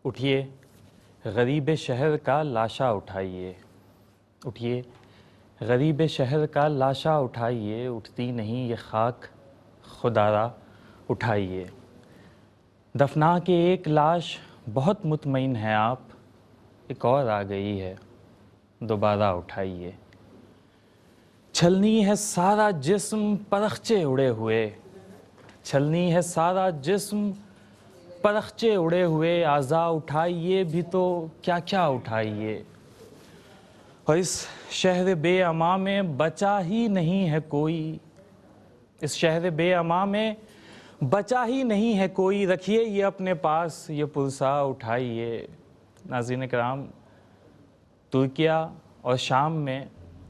اٹھیے غریب شہر کا لاشا اٹھائیے، اٹھیے غریب شہر کا لاشا اٹھائیے، اٹھتی نہیں یہ خاک خدارا اٹھائیے۔ دفنا کے ایک لاش بہت مطمئن ہے آپ، ایک اور آ گئی ہے دوبارہ اٹھائیے۔ چھلنی ہے سارا جسم پرخچے اڑے ہوئے، چھلنی ہے سارا جسم پرخچے اڑے ہوئے، اعضاء اٹھائیے بھی تو کیا کیا اٹھائیے۔ اور اس شہر بے امان میں بچا ہی نہیں ہے کوئی، اس شہر بے امان میں بچا ہی نہیں ہے کوئی، رکھیے یہ اپنے پاس یہ پرسا اٹھائیے۔ ناظرین کرام، ترکیہ اور شام میں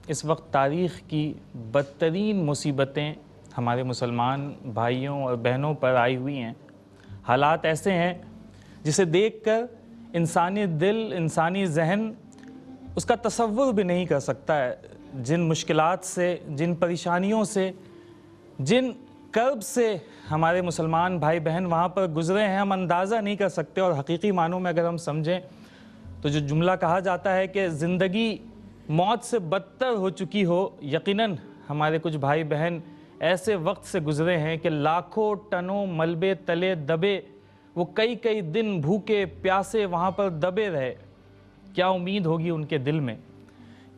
اس وقت تاریخ کی بدترین مصیبتیں ہمارے مسلمان بھائیوں اور بہنوں پر آئی ہوئی ہیں۔ حالات ایسے ہیں جسے دیکھ کر انسانی دل، انسانی ذہن اس کا تصور بھی نہیں کر سکتا ہے۔ جن مشکلات سے، جن پریشانیوں سے، جن کرب سے ہمارے مسلمان بھائی بہن وہاں پر گزرے ہیں، ہم اندازہ نہیں کر سکتے۔ اور حقیقی معنوں میں اگر ہم سمجھیں تو جو جملہ کہا جاتا ہے کہ زندگی موت سے بدتر ہو چکی ہو، یقیناً ہمارے کچھ بھائی بہن ایسے وقت سے گزرے ہیں کہ لاکھوں ٹنوں ملبے تلے دبے، وہ کئی کئی دن بھوکے پیاسے وہاں پر دبے رہے۔ کیا امید ہوگی ان کے دل میں،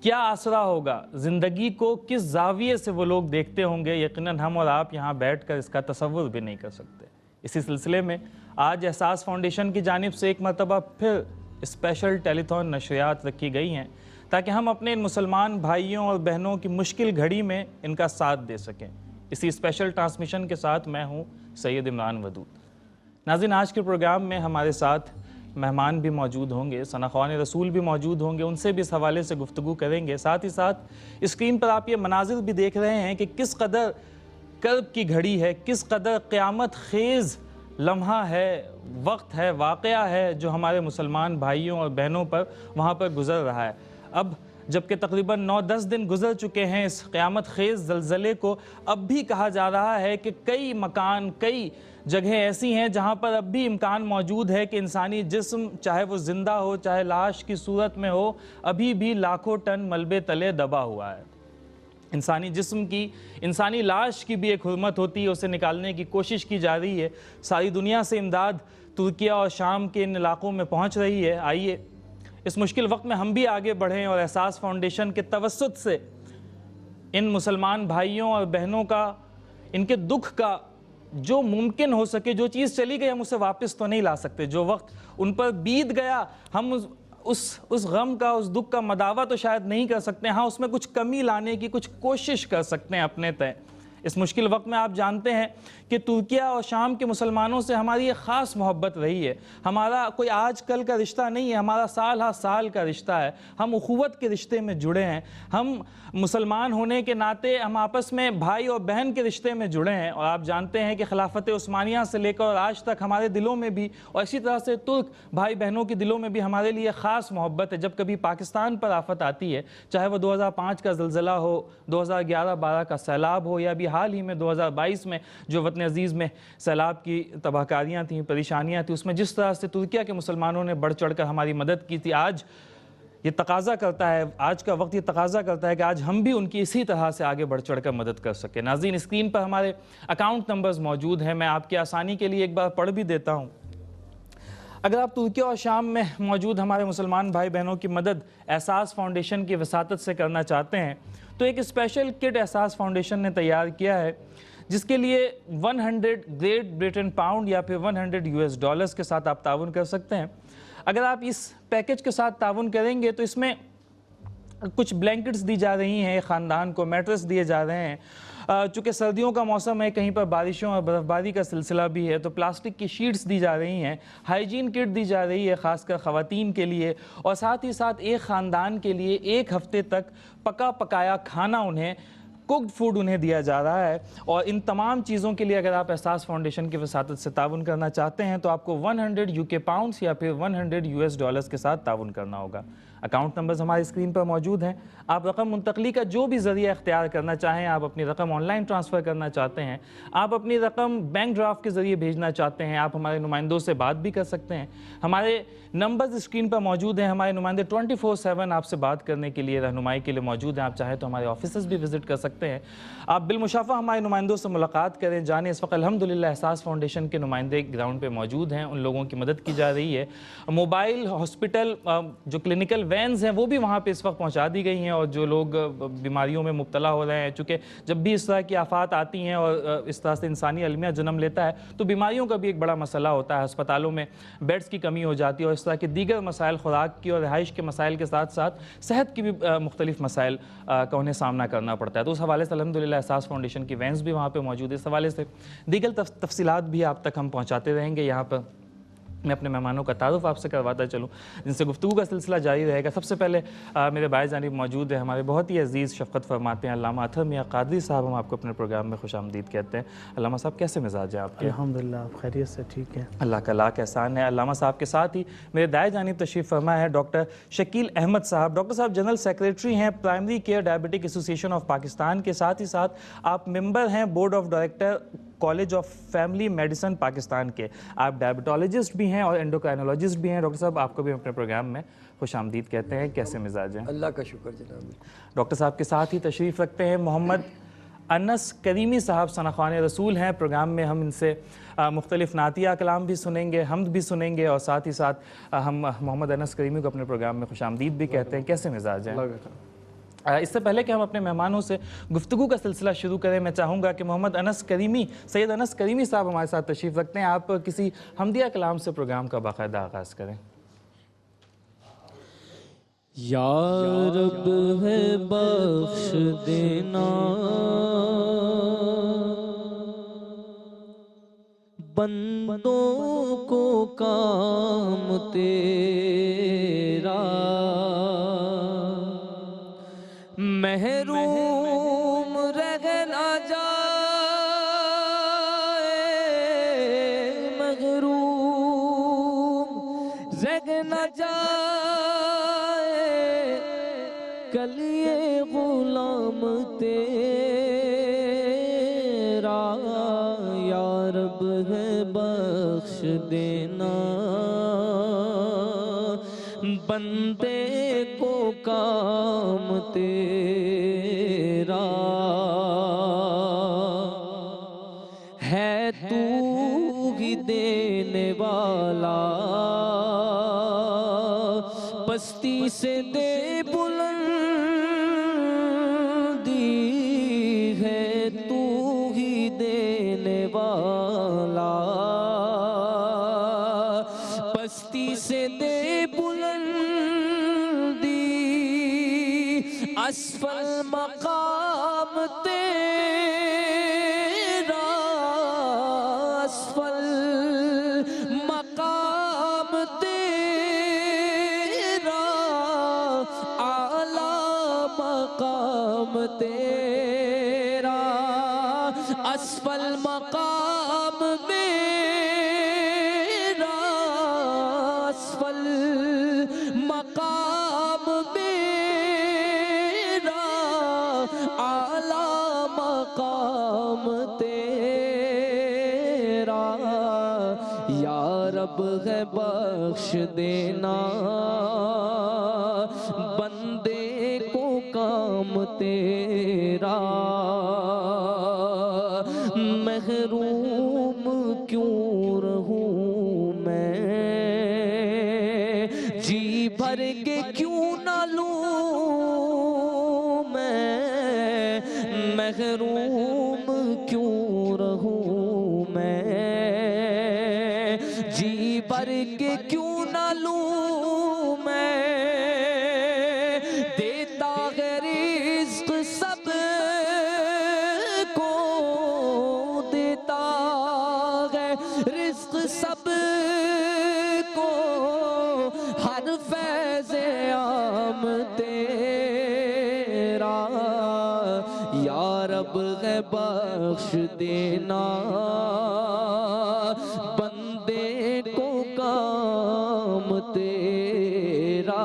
کیا آسرا ہوگا، زندگی کو کس زاویے سے وہ لوگ دیکھتے ہوں گے، یقیناً ہم اور آپ یہاں بیٹھ کر اس کا تصور بھی نہیں کر سکتے۔ اسی سلسلے میں آج احساس فاؤنڈیشن کی جانب سے ایک مرتبہ پھر اسپیشل ٹیلی تھون نشریات رکھی گئی ہیں تاکہ ہم اپنے ان مسلمان بھائیوں اور بہنوں کی مشکل گھڑی میں ان کا ساتھ دے سکیں۔ اسی اسپیشل ٹرانسمیشن کے ساتھ میں ہوں سید عمران ودود۔ ناظرین، آج کے پروگرام میں ہمارے ساتھ مہمان بھی موجود ہوں گے، ثناءخوان رسول بھی موجود ہوں گے، ان سے بھی اس حوالے سے گفتگو کریں گے۔ ساتھ ہی ساتھ اسکرین پر آپ یہ مناظر بھی دیکھ رہے ہیں کہ کس قدر کرب کی گھڑی ہے، کس قدر قیامت خیز لمحہ ہے، وقت ہے، واقعہ ہے جو ہمارے مسلمان بھائیوں اور بہنوں پر وہاں پر گزر رہا ہے۔ اب جبکہ تقریباً 9-10 دن گزر چکے ہیں اس قیامت خیز زلزلے کو، اب بھی کہا جا رہا ہے کہ کئی مکان، کئی جگہیں ایسی ہیں جہاں پر اب بھی امکان موجود ہے کہ انسانی جسم، چاہے وہ زندہ ہو چاہے لاش کی صورت میں ہو، ابھی بھی لاکھوں ٹن ملبے تلے دبا ہوا ہے۔ انسانی جسم کی، انسانی لاش کی بھی ایک حرمت ہوتی ہے، اسے نکالنے کی کوشش کی جا رہی ہے۔ ساری دنیا سے امداد ترکیہ اور شام کے ان علاقوں میں پہنچ رہی ہے۔ آئیے اس مشکل وقت میں ہم بھی آگے بڑھیں اور احساس فاؤنڈیشن کے توسط سے ان مسلمان بھائیوں اور بہنوں کا، ان کے دکھ کا جو ممکن ہو سکے، جو چیز چلی گئی ہم اسے واپس تو نہیں لا سکتے، جو وقت ان پر بیت گیا ہم اس غم کا، اس دکھ کا مداوع تو شاید نہیں کر سکتے، ہاں اس میں کچھ کمی لانے کی کچھ کوشش کر سکتے ہیں اپنے تئیں۔ اس مشکل وقت میں آپ جانتے ہیں کہ ترکیہ اور شام کے مسلمانوں سے ہماری ایک خاص محبت رہی ہے۔ ہمارا کوئی آج کل کا رشتہ نہیں ہے، ہمارا سال ہر سال کا رشتہ ہے۔ ہم اخوت کے رشتے میں جڑے ہیں، ہم مسلمان ہونے کے ناطے ہم آپس میں بھائی اور بہن کے رشتے میں جڑے ہیں۔ اور آپ جانتے ہیں کہ خلافت عثمانیہ سے لے کر آج تک ہمارے دلوں میں بھی، اور اسی طرح سے ترک بھائی بہنوں کے دلوں میں بھی ہمارے لیے خاص محبت ہے۔ جب کبھی پاکستان پر آفت آتی ہے، چاہے وہ 2005 کا زلزلہ ہو، 2011-12 کا سیلاب ہو، یا بھی حال ہی میں 2022 میں جو وطن عزیز میں سیلاب کی تباہکاریاں تھیں، پریشانیاں تھیں، اس میں جس طرح سے ترکیہ کے مسلمانوں نے بڑھ چڑھ کر ہماری مدد کی تھی، آج یہ تقاضا کرتا ہے، آج کا وقت یہ تقاضا کرتا ہے کہ آج ہم بھی ان کی اسی طرح سے آگے بڑھ چڑھ کر مدد کر سکیں۔ ناظرین، اسکرین پر ہمارے اکاؤنٹ نمبرز موجود ہیں، میں آپ کی آسانی کے لیے ایک بار پڑھ بھی دیتا ہوں۔ اگر آپ ترکیہ اور شام میں موجود ہمارے مسلمان بھائی بہنوں کی مدد احساس فاؤنڈیشن کی وساطت سے کرنا چاہتے ہیں تو ایک اسپیشل کٹ احساس فاؤنڈیشن نے تیار کیا ہے، جس کے لیے 100 گریٹ برٹن پاؤنڈ یا پھر $100 کے ساتھ آپ تعاون کر سکتے ہیں۔ اگر آپ اس پیکج کے ساتھ تعاون کریں گے تو اس میں کچھ بلینکٹس دی جا رہی ہیں خاندان کو، میٹرس دیے جا رہے ہیں۔ چونکہ سردیوں کا موسم ہے، کہیں پر بارشوں اور برف باری کا سلسلہ بھی ہے، تو پلاسٹک کی شیٹس دی جا رہی ہیں، ہائیجین کٹ دی جا رہی ہے خاص کر خواتین کے لیے، اور ساتھ ہی ساتھ ایک خاندان کے لیے 1 ہفتے تک پکا پکایا کھانا، انہیں کوکڈ فوڈ انہیں دیا جا رہا ہے۔ اور ان تمام چیزوں کے لیے اگر آپ احساس فاؤنڈیشن کی وساطت سے تعاون کرنا چاہتے ہیں تو آپ کو 100 UK پاؤنڈز یا پھر $100 کے ساتھ تعاون کرنا ہوگا۔ اکاؤنٹ نمبرز ہماری اسکرین پر موجود ہیں. آپ رقم منتقلی کا جو بھی ذریعہ اختیار کرنا چاہیں, آپ اپنی رقم آن لائن ٹرانسفر کرنا چاہتے ہیں, آپ اپنی رقم بینک ڈرافٹ کے ذریعے بھیجنا چاہتے ہیں, آپ ہمارے نمائندوں سے بات بھی کر سکتے ہیں. ہمارے نمبرز اسکرین پر موجود ہیں. ہمارے نمائندے 24/7 آپ سے بات کرنے کے لیے, رہنمائی کے لیے موجود ہیں. آپ چاہیں تو ہمارے آفیسز بھی وزٹ کر سکتے ہیں. آپ بالمشافہ ہمارے نمائندوں سے ملاقات کریں. جانیں اس وقت الحمدللہ احساس فاؤنڈیشن کے نمائندے گراؤنڈ پہ موجود ہیں, ان لوگوں کی مدد کی جا رہی ہے. موبائل ہاسپٹل جو کلینکل وینز ہیں وہ بھی وہاں پہ اس وقت پہنچا دی گئی ہیں, اور جو لوگ بیماریوں میں مبتلا ہو رہے ہیں, چونکہ جب بھی اس طرح کی آفات آتی ہیں اور اس طرح سے انسانی المیہ جنم لیتا ہے تو بیماریوں کا بھی ایک بڑا مسئلہ ہوتا ہے. ہسپتالوں میں بیڈز کی کمی ہو جاتی ہے, اور اس طرح کے دیگر مسائل, خوراک کی اور رہائش کے مسائل کے ساتھ ساتھ صحت کی بھی مختلف مسائل کا انہیں سامنا کرنا پڑتا ہے. تو اس حوالے سے الحمدللہ احساس فاؤنڈیشن کی وینز بھی وہاں پہ موجود ہے. اس حوالے سے دیگر تفصیلات بھی آپ تک ہم پہنچاتے رہیں گے. یہاں پر میں اپنے مہمانوں کا تعارف آپ سے کرواتا چلوں جن سے گفتگو کا سلسلہ جاری رہے گا. سب سے پہلے میرے بائیں جانب موجود ہیں ہمارے بہت ہی عزیز, شفقت فرماتے ہیں علامہ اطہر میاں قادری صاحب. ہم آپ کو اپنے پروگرام میں خوش آمدید کہتے ہیں. علامہ صاحب کیسے مزاج ہیں آپ کے؟ الحمدللہ آپ خیریت سے ٹھیک ہیں. اللہ کا لاکھ احسان ہے. علامہ صاحب کے ساتھ ہی میرے دائیں جانب تشریف فرما ہے ڈاکٹر شکیل احمد صاحب. ڈاکٹر صاحب جنرل سیکریٹری ہیں پرائمری کیئر ڈائبٹک ایسوسی ایشن آف پاکستان کے, ساتھ ہی ساتھ آپ ممبر ہیں board of director college of family medicine Pakistan کے. آپ ڈائبٹالوجسٹ بھی ہیں اور اینڈوکرائنولوجسٹ بھی ہیں. ڈاکٹر صاحب آپ کو بھی اپنے پروگرام میں خوش آمدید کہتے ہیں. کیسے مزاج ہیں؟ اللہ کا شکر جناب. ڈاکٹر صاحب کے ساتھ ہی تشریف رکھتے ہیں محمد انس کریمی صاحب, ثناخوان رسول ہیں. پروگرام میں ہم ان سے مختلف نعتیہ کلام بھی سنیں گے, حمد بھی سنیں گے, اور ساتھ ہی ساتھ ہم محمد انس کریمی کو اپنے پروگرام میں خوش آمدید بھی کہتے ہیں. کیسے مزاج ہیں؟ اس سے پہلے کہ ہم اپنے مہمانوں سے گفتگو کا سلسلہ شروع کریں, میں چاہوں گا کہ محمد انس کریمی, سید انس کریمی صاحب ہمارے ساتھ تشریف رکھتے ہیں. آپ کسی حمدیہ کلام سے پروگرام کا باقاعدہ آغاز کریں. یا رب ہے بخش دینا, بندوں کو کام تیرا, محروم رہ نہ جائے, محروم رہ نہ جائے کلیے غلام تیرا. یا رب ہے بخش دینا, بندے کو کام تیرا, ہے تو ہی دینے والا, پستی سے دے بلندی, ہے تو ہی دینے والا, پستی سے دے بلندی, اسفل مقام تیرا, اسفل مقام تیرا, اعلی مقام تیرا, اسفل مقام میرا, اسفل مقام میرا, اعلی مقام تیرا. یا رب ہے بخش دینا, بندے کو کام تیرا, محروم کیوں رہوں میں, جی بھر کے کیوں نہ لوں میں, محروم کیوں رہوں میں, جی بھر کے کیوں نہ لوں میں, دیتا ہے رزق سب کو, دیتا ہے رزق سب کو, ہر فیض عام تیرا. یا رب ہے بخش دینا, بندے کو کام تیرا,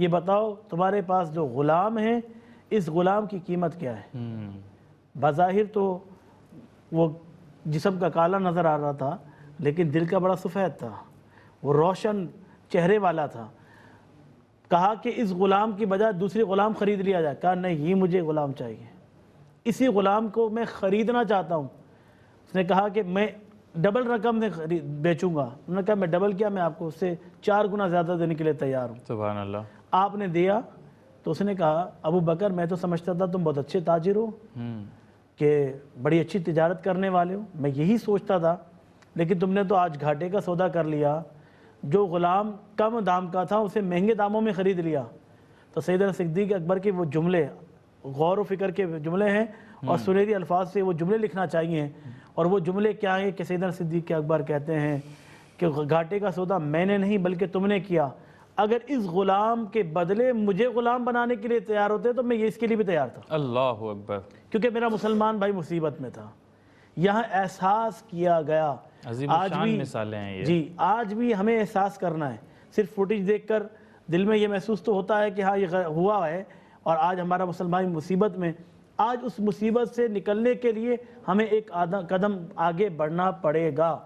یہ بتاؤ تمہارے پاس جو غلام ہیں اس غلام کی قیمت کیا ہے؟ بظاہر تو وہ جسم کا کالا نظر آ رہا تھا لیکن دل کا بڑا سفید تھا، وہ روشن چہرے والا تھا۔ کہا کہ اس غلام کی بجائے دوسری غلام خرید لیا جائے، کہا نہیں، یہ مجھے غلام چاہیے، اسی غلام کو میں خریدنا چاہتا ہوں۔ اس نے کہا کہ میں ڈبل رقم میں بیچوں گا۔ انہوں نے کہا میں ڈبل کیا، میں آپ کو اس سے 4 گنا زیادہ دینے کے لیے تیار ہوں۔ سبحان اللہ۔ آپ نے دیا تو اس نے کہا ابو بکر میں تو سمجھتا تھا تم بہت اچھے تاجر ہو، کہ بڑی اچھی تجارت کرنے والے ہو، میں یہی سوچتا تھا، لیکن تم نے تو آج گھاٹے کا سودا کر لیا، جو غلام کم دام کا تھا اسے مہنگے داموں میں خرید لیا۔ تو سیدنا صدیق اکبر کے وہ جملے غور و فکر کے جملے ہیں اور سنہری الفاظ سے وہ جملے لکھنا چاہیے، اور وہ جملے کیا ہیں کہ سیدنا صدیق اکبر کہتے ہیں کہ گھاٹے کا سودا میں نے نہیں بلکہ تم نے کیا، اگر اس غلام کے بدلے مجھے غلام بنانے کے لیے تیار ہوتے تو میں یہ اس کے لیے بھی تیار تھا، اللہ اکبر، کیونکہ میرا مسلمان بھائی مصیبت میں تھا۔ یہاں احساس کیا گیا، عظیم آج شان بھی مثالیں ہیں یہ۔ جی آج بھی ہمیں احساس کرنا ہے، صرف فوٹیج دیکھ کر دل میں یہ محسوس تو ہوتا ہے کہ ہاں یہ ہوا ہے اور آج ہمارا مسلمان مصیبت میں، آج اس مصیبت سے نکلنے کے لیے ہمیں ایک قدم آگے بڑھنا پڑے گا،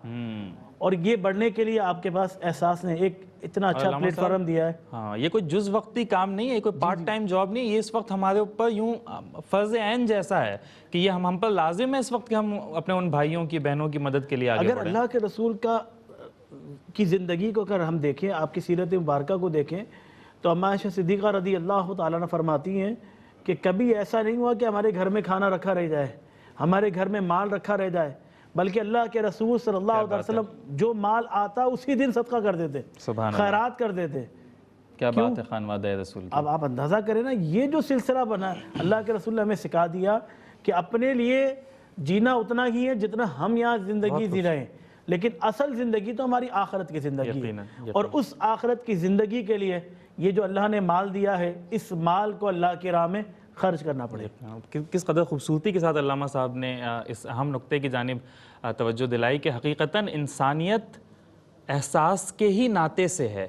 اور یہ بڑھنے کے لیے آپ کے پاس احساس نے ایک اتنا اچھا پلیٹ فارم دیا ہے۔ ہاں، یہ کوئی جز وقتی کام نہیں ہے، یہ کوئی پارٹ ٹائم جاب نہیں ہے، یہ اس وقت ہمارے اوپر یوں فرض عین جیسا ہے کہ یہ ہم پر لازم ہے اس وقت کہ ہم اپنے ان بھائیوں کی بہنوں کی مدد کے لیے آگے اگر بڑھیں۔ اللہ کے رسول کی زندگی کو اگر ہم دیکھیں، آپ کی سیرت مبارکہ کو دیکھیں، تو اماں عائشہ صدیقہ رضی اللہ تعالیٰ عنہ فرماتی ہیں کہ کبھی ایسا نہیں ہوا کہ ہمارے گھر میں کھانا رکھا رہ جائے، ہمارے گھر میں مال رکھا رہ جائے، بلکہ اللہ کے رسول صلی اللہ علیہ وسلم جو مال آتا اسی دن صدقہ کر دیتے، خیرات کر دیتے۔ کیا بات ہے خانوادہ رسول کی۔ اب آپ اندازہ کریں نا، یہ جو سلسلہ بنا ہے، اللہ کے رسول نے ہمیں سکھا دیا کہ اپنے لیے جینا اتنا ہی ہے جتنا ہم یہاں زندگی جی رہے ہیں، لیکن اصل زندگی تو ہماری آخرت کی زندگی ہے، اور اس آخرت کی زندگی کے لیے یہ جو اللہ نے مال دیا ہے، اس مال کو اللہ کی راہ میں خرچ کرنا پڑے۔ کس قدر خوبصورتی کے ساتھ علامہ صاحب نے اس اہم نقطے کی جانب توجہ دلائی کہ حقیقتاً انسانیت احساس کے ہی ناطے سے ہے،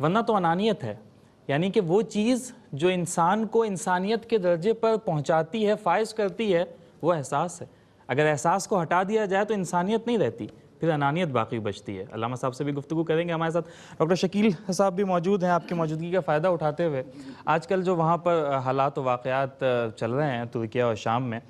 ورنہ تو انانیت ہے، یعنی کہ وہ چیز جو انسان کو انسانیت کے درجے پر پہنچاتی ہے، فائز کرتی ہے، وہ احساس ہے۔ اگر احساس کو ہٹا دیا جائے تو انسانیت نہیں رہتی، پھر انانیت باقی بچتی ہے۔ علامہ صاحب سے بھی گفتگو کریں گے، ہمارے ساتھ ڈاکٹر شکیل صاحب بھی موجود ہیں، آپ کی موجودگی کا فائدہ اٹھاتے ہوئے آج کل جو وہاں پر حالات و واقعات چل رہے ہیں ترکیہ اور شام میں،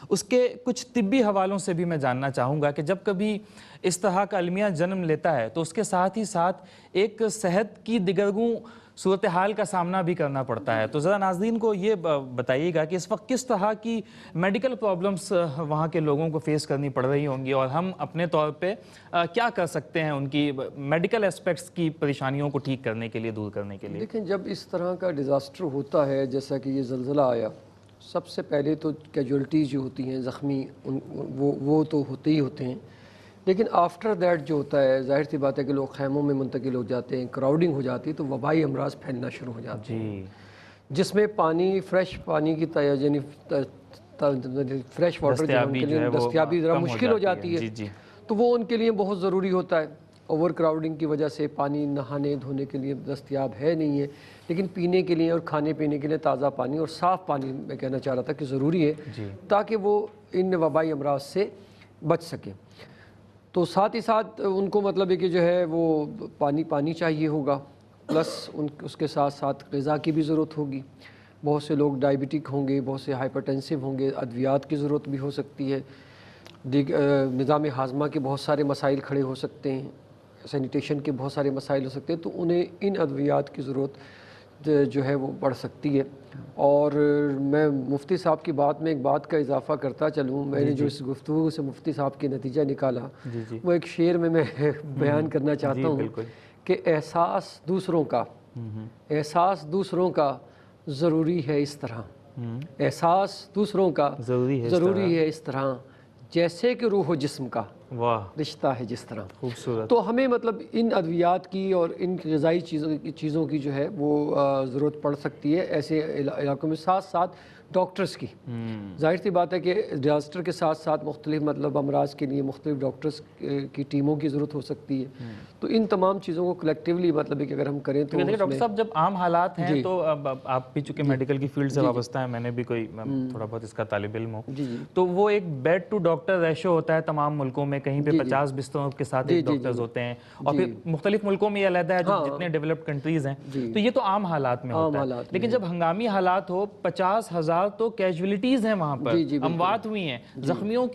اس کے کچھ طبی حوالوں سے بھی میں جاننا چاہوں گا کہ جب کبھی اس طرح کا المیہ جنم لیتا ہے تو اس کے ساتھ ہی ساتھ ایک صحت کی دگرگوں صورتحال کا سامنا بھی کرنا پڑتا ہے، تو ذرا ناظرین کو یہ بتائیے گا کہ اس وقت کس طرح کی میڈیکل پرابلمز وہاں کے لوگوں کو فیس کرنی پڑ رہی ہوں گی، اور ہم اپنے طور پہ کیا کر سکتے ہیں ان کی میڈیکل اسپیکٹس کی پریشانیوں کو ٹھیک کرنے کے لیے، دور کرنے کے لیے۔ دیکھیں، جب اس طرح کا ڈیزاسٹر ہوتا ہے جیسا کہ یہ زلزلہ آیا، سب سے پہلے تو کیجولٹیز جو ہوتی ہیں، زخمی، وہ تو ہوتے ہی ہوتے ہیں، لیکن آفٹر دیٹ جو ہوتا ہے، ظاہر سی بات ہے کہ لوگ خیموں میں منتقل ہو جاتے ہیں، کراؤڈنگ ہو جاتی ہے، تو وبائی امراض پھیلنا شروع ہو جاتے ہیں، جس میں پانی، فریش پانی کی یعنی فریش واٹر جو ان کے لیے دستیابی ذرا مشکل ہو جاتی ہے، تو وہ ان کے لیے بہت ضروری ہوتا ہے۔ اوور کراؤڈنگ کی وجہ سے پانی نہانے دھونے کے لیے دستیاب ہے نہیں ہے، لیکن پینے کے لیے اور کھانے پینے کے لیے تازہ پانی اور صاف پانی میں کہنا چاہ رہا تھا کہ ضروری ہے، تاکہ وہ ان وبائی امراض سے بچ سکیں۔ تو ساتھ ہی ساتھ ان کو مطلب ہے کہ جو ہے وہ پانی چاہیے ہوگا، پلس اس کے ساتھ ساتھ غذا کی بھی ضرورت ہوگی۔ بہت سے لوگ ڈائبٹک ہوں گے، بہت سے ہائپر ٹینسو ہوں گے، ادویات کی ضرورت بھی ہو سکتی ہے، نظام ہاضمہ کے بہت سارے مسائل کھڑے ہو سکتے ہیں، سینیٹیشن کے بہت سارے مسائل ہو سکتے ہیں، تو انہیں ان ادویات کی ضرورت جو ہے وہ پڑ سکتی ہے۔ اور میں مفتی صاحب کی بات میں ایک بات کا اضافہ کرتا چلوں، میں نے جو اس گفتگو سے مفتی صاحب کی نتیجہ نکالا وہ ایک شعر میں بیان کرنا چاہتا ہوں کہ احساس دوسروں کا ضروری ہے اس طرح، احساس دوسروں کا ضروری ہے اس طرح، جیسے کہ روح و جسم کا رشتہ ہے جس طرح۔ خوبصورت۔ تو ہمیں مطلب ان ادویات کی اور ان غذائی چیزوں کی جو ہے وہ ضرورت پڑ سکتی ہے ایسے علاقوں میں، ساتھ ساتھ ڈاکٹرز کی ظاہر سی بات ہے کہ ڈیزاسٹر کے ساتھ ساتھ مختلف مطلب امراض کے لیے مختلف ڈاکٹرز کی ٹیموں کی ضرورت ہو سکتی ہے، تو ان تمام چیزوں کو کلیکٹیولی مطلب ہے کہ اگر ہم کریں تو دیکھیے ڈاکٹر صاحب جب عام حالات ہیں تو آپ بھی چونکہ میڈیکل کی فیلڈ سے وابستہ ہیں، میں نے بھی کوئی تھوڑا بہت اس کا طالب علم ہوں، تو وہ ایک بیڈ ٹو ڈاکٹر ریشو ہوتا ہے تمام ملکوں میں، کہیں پہ 50 بستروں کے ساتھ ایک ڈاکٹرز ہوتے ہیں، اور پھر مختلف ملکوں میں یہ علیحدہ ہے جتنے ڈیولپڈ کنٹریز ہیں، تو یہ تو عام حالات میں ہوتا ہے، لیکن جب ہنگامی حالات ہو 50,000 تو کیجولیٹیز ہیں وہاں پر، اموات ہوئی ہیں، زخمیوں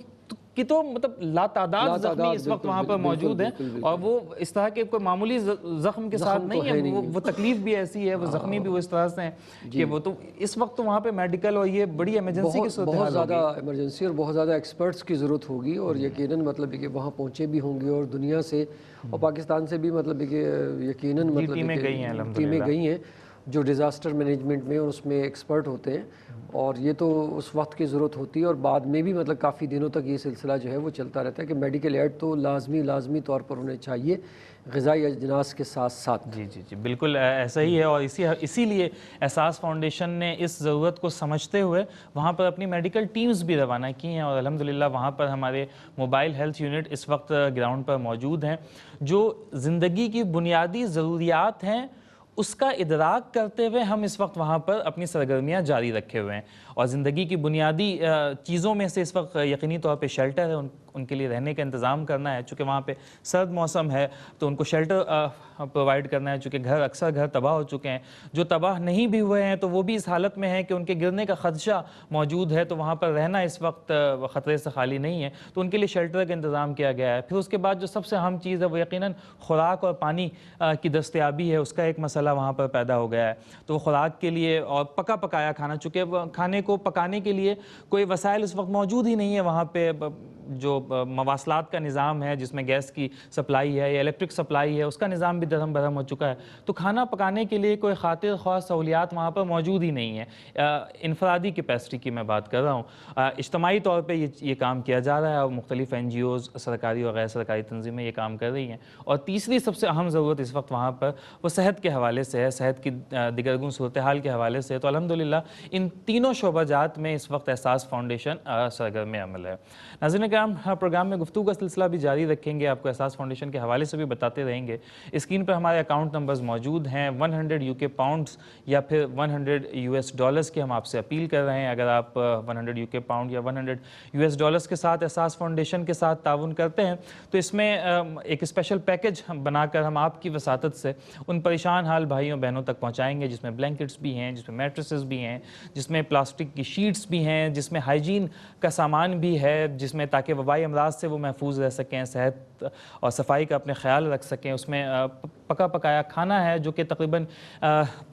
کی تو مطلب لا تعداد زخمی اس وقت وہاں پر موجود ہیں، اور وہ اس طرح کے کوئی معمولی زخم کے ساتھ نہیں ہے، وہ تکلیف بھی ایسی ہے، وہ زخمی بھی وہ اس طرح سے ہیں کہ وہ تو اس وقت وہاں پہ میڈیکل اور یہ بڑی ایمرجنسی کی صورت بہت زیادہ ایمرجنسی اور بہت زیادہ ایکسپرٹس کی ضرورت ہوگی، اور یقیناً مطلب کہ وہاں پہنچے بھی ہوں گے، اور دنیا سے اور پاکستان سے بھی مطلب کہ یقیناً مطلب ٹیمیں گئی ہیں جو ڈیزاسٹر مینجمنٹ میں اور اس میں ایکسپرٹ ہوتے ہیں، اور یہ تو اس وقت کی ضرورت ہوتی ہے، اور بعد میں بھی مطلب کافی دنوں تک یہ سلسلہ جو ہے وہ چلتا رہتا ہے کہ میڈیکل ایڈ تو لازمی طور پر ہونے چاہیے غذائی اجناس کے ساتھ ساتھ۔ جی بالکل ایسا ہی ہے، اور اسی لیے احساس فاؤنڈیشن نے اس ضرورت کو سمجھتے ہوئے وہاں پر اپنی میڈیکل ٹیمز بھی روانہ کی ہیں، اور الحمدللہ وہاں پر ہمارے موبائل ہیلتھ یونٹ اس وقت گراؤنڈ پر موجود ہیں، جو زندگی کی بنیادی ضروریات ہیں اس کا ادراک کرتے ہوئے ہم اس وقت وہاں پر اپنی سرگرمیاں جاری رکھے ہوئے ہیں، اور زندگی کی بنیادی چیزوں میں سے اس وقت یقینی طور پہ شیلٹر ہے، ان کے لیے رہنے کا انتظام کرنا ہے، چونکہ وہاں پہ سرد موسم ہے تو ان کو شیلٹر پرووائڈ کرنا ہے، چونکہ اکثر گھر تباہ ہو چکے ہیں، جو تباہ نہیں بھی ہوئے ہیں تو وہ بھی اس حالت میں ہیں کہ ان کے گرنے کا خدشہ موجود ہے، تو وہاں پر رہنا اس وقت خطرے سے خالی نہیں ہے، تو ان کے لیے شیلٹر کا انتظام کیا گیا ہے۔ پھر اس کے بعد جو سب سے اہم چیز ہے وہ یقیناً خوراک اور پانی کی دستیابی ہے، اس کا ایک مسئلہ وہاں پر پیدا ہو گیا ہے، تو وہ خوراک کے لیے اور پکا پکایا کھانا، چونکہ کھانے کو پکانے کے لیے کوئی وسائل اس وقت موجود ہی نہیں ہے وہاں پہ، جو مواصلات کا نظام ہے جس میں گیس کی سپلائی ہے یا الیکٹرک سپلائی ہے اس کا نظام بھی درہم برہم ہو چکا ہے، تو کھانا پکانے کے لیے کوئی خاطر خواہ سہولیات وہاں پر موجود ہی نہیں ہے۔ انفرادی کیپیسٹی کی میں بات کر رہا ہوں، اجتماعی طور پہ یہ کام کیا جا رہا ہے، اور مختلف NGOs سرکاری اور غیر سرکاری تنظیمیں یہ کام کر رہی ہیں، اور تیسری سب سے اہم ضرورت اس وقت وہاں پر وہ صحت کے حوالے سے ہے، صحت کی دیگرگون صورتحال کے حوالے سے، تو الحمدللہ ان تینوں شعبہ جات میں اس وقت احساس فاؤنڈیشن سرگرم عمل ہے۔ ناظرین کرام، پروگرام میں گفتگو کا سلسلہ بھی جاری رکھیں گے، آپ کو احساس فاؤنڈیشن کے حوالے سے بھی بتاتے رہیں گے۔ اسکرین پر ہمارے اکاؤنٹ نمبرز موجود ہیں، 100 UK پاؤنڈز یا پھر 100 US ڈالرز کے ہم آپ سے اپیل کر رہے ہیں۔ اگر آپ 100 UK پاؤنڈ یا 100 US ڈالرز کے ساتھ احساس فاؤنڈیشن کے ساتھ تعاون کرتے ہیں تو اس میں ایک اسپیشل پیکج بنا کر ہم آپ کی وساطت سے ان پریشان حال بھائیوں بہنوں تک پہنچائیں گے، جس میں بلینکٹس بھی ہیں، جس میں میٹریسز بھی ہیں، جس میں پلاسٹک کی شیٹس بھی ہیں، جس میں ہائیجین کا سامان بھی ہے، جس میں تاکہ وبائی امراض سے وہ محفوظ رہ سکیں، صحت اور صفائی کا اپنے خیال رکھ سکیں۔ اس میں پکا پکایا کھانا ہے جو کہ تقریباً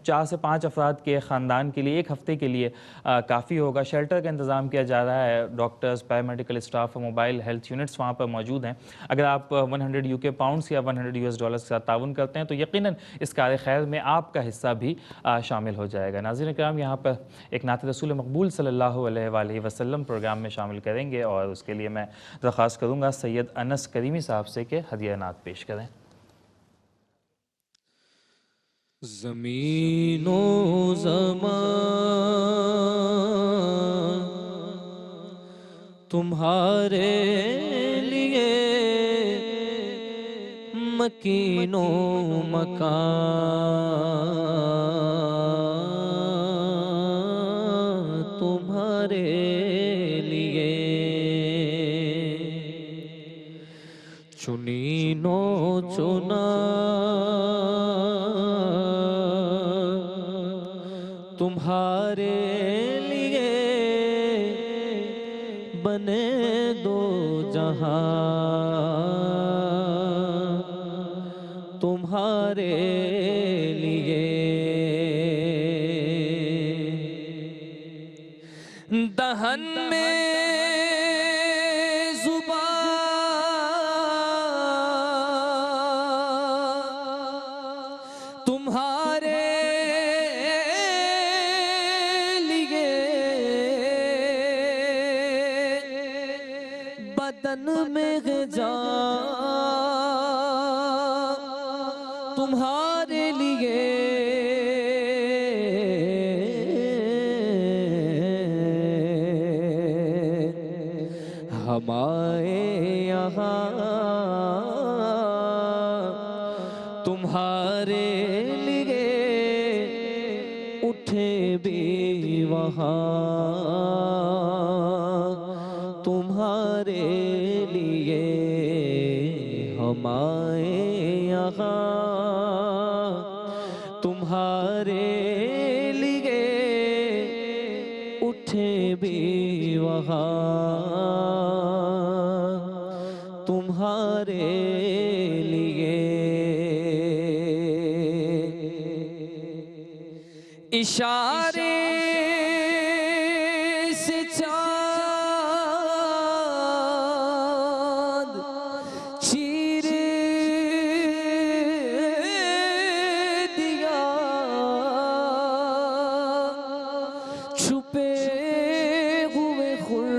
4 سے 5 افراد کے خاندان کے لیے ایک ہفتے کے لیے کافی ہوگا۔ شیلٹر کا انتظام کیا جا رہا ہے، ڈاکٹرز، پیرامیڈیکل اسٹاف اور موبائل ہیلتھ یونٹس وہاں پر موجود ہیں۔ اگر آپ 100 UK پاؤنڈز یا 100 US ڈالرز کے ساتھ تعاون کرتے ہیں تو یقیناً اس کار خیر میں آپ کا حصہ بھی شامل ہو جائے گا۔ ناظرین کرام، یہاں پر ایک نعت رسول مقبول صلی اللہ علیہ وآلہ وسلم پروگرام میں شامل کریں گے، اور اس کے لیے میں درخواست کروں گا سید انس کریمی صاحب سے کہ ہدیہ نعت پیش کریں۔ زمین و زمان تمہارے لیے مکین و مکان تمہارے لیے چنین و چنا تمہارے لیے بنے دو جہاں تمہارے لیے دہن میں تمہارے لیے بدن میں غذا تمہارے لیے ہمارے یہاں تمہارے لیے اٹھے بھی وہاں تمہارے لیے ہمارے یہاں تمہارے لیے اٹھے بھی وہاں تمہارے لیے اشارے سے چاند چیر دیا چھپے ہوئے خور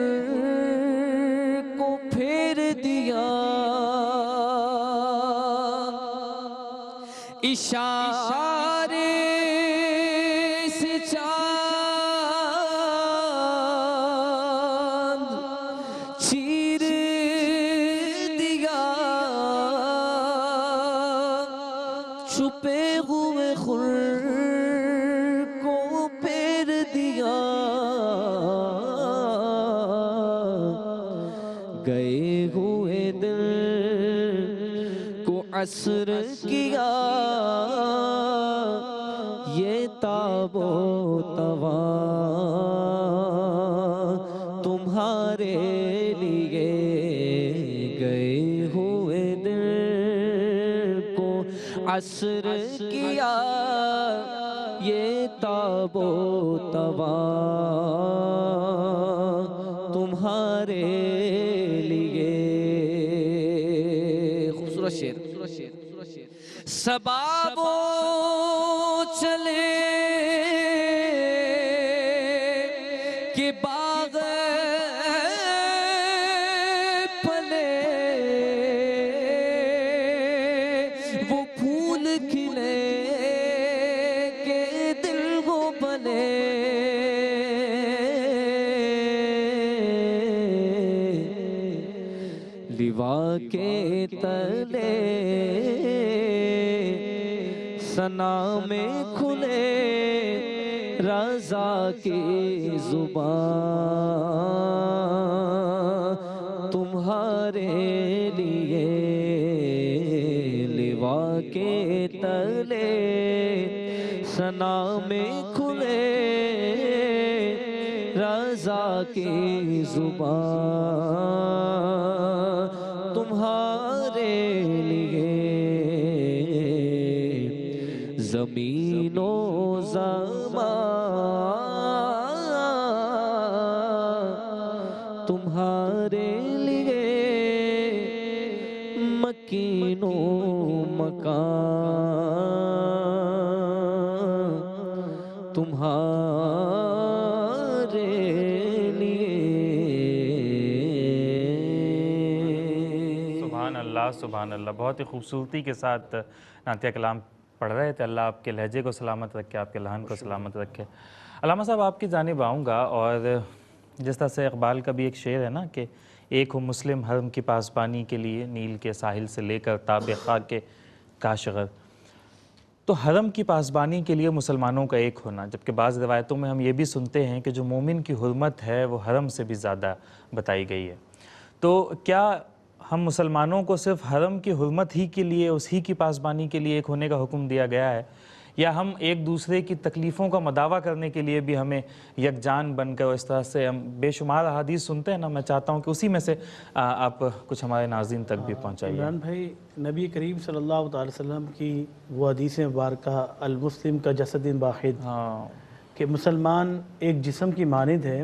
کو پھیر دیا اشارے سے چاند چیر دیا چھپے ہوئے خور کو پھیر دیا گئے ہوئے دل کو عصر کیا یہ تاب و تواں تمہارے لیے گئے ہوئے دل کو عصر کیا یہ تاب و تواں تمہارے لیے خوبصورت شعر سبابو چلے کہ باغ پلے وہ پھول کھلے کہ دل کو بنے لیوا کے تلے ثنا میں کھلے رضا کی زبان تمہارے لیے لیوا کے تلے ثنا میں کھلے رضا کی زبان تمہارے لیے زمین و زمان تمہارے لیے مکین و مکان تمہارے لیے سبحان اللہ سبحان اللہ، بہت ہی خوبصورتی کے ساتھ نعتیہ کلام پڑھ رہے تھے۔ اللہ آپ کے لہجے کو سلامت رکھے، آپ کے لہن کو سلامت رکھے۔ علامہ صاحب آپ کی جانب آؤں گا، اور جس طرح سے اقبال کا بھی ایک شعر ہے نا کہ ایک ہو مسلم حرم کی پاسبانی کے لیے نیل کے ساحل سے لے کر تاب خاک کے کاشغر، تو حرم کی پاسبانی کے لیے مسلمانوں کا ایک ہونا، جبکہ بعض روایتوں میں ہم یہ بھی سنتے ہیں کہ جو مومن کی حرمت ہے وہ حرم سے بھی زیادہ بتائی گئی ہے۔ تو کیا ہم مسلمانوں کو صرف حرم کی حرمت ہی کے لیے، اس ہی کی پاسبانی کے لیے ایک ہونے کا حکم دیا گیا ہے، یا ہم ایک دوسرے کی تکلیفوں کا مداوع کرنے کے لیے بھی ہمیں یکجان بن کر، اس طرح سے ہم بے شمار احادیث سنتے ہیں نا، میں چاہتا ہوں کہ اسی میں سے آپ کچھ ہمارے ناظرین تک بھی پہنچائیے۔ عمران بھائی، نبی کریم صلی اللہ علیہ وسلم کی وہ حدیث مبارکہ المسلم کا جسد واحد، کہ مسلمان ایک جسم کی مانند ہے،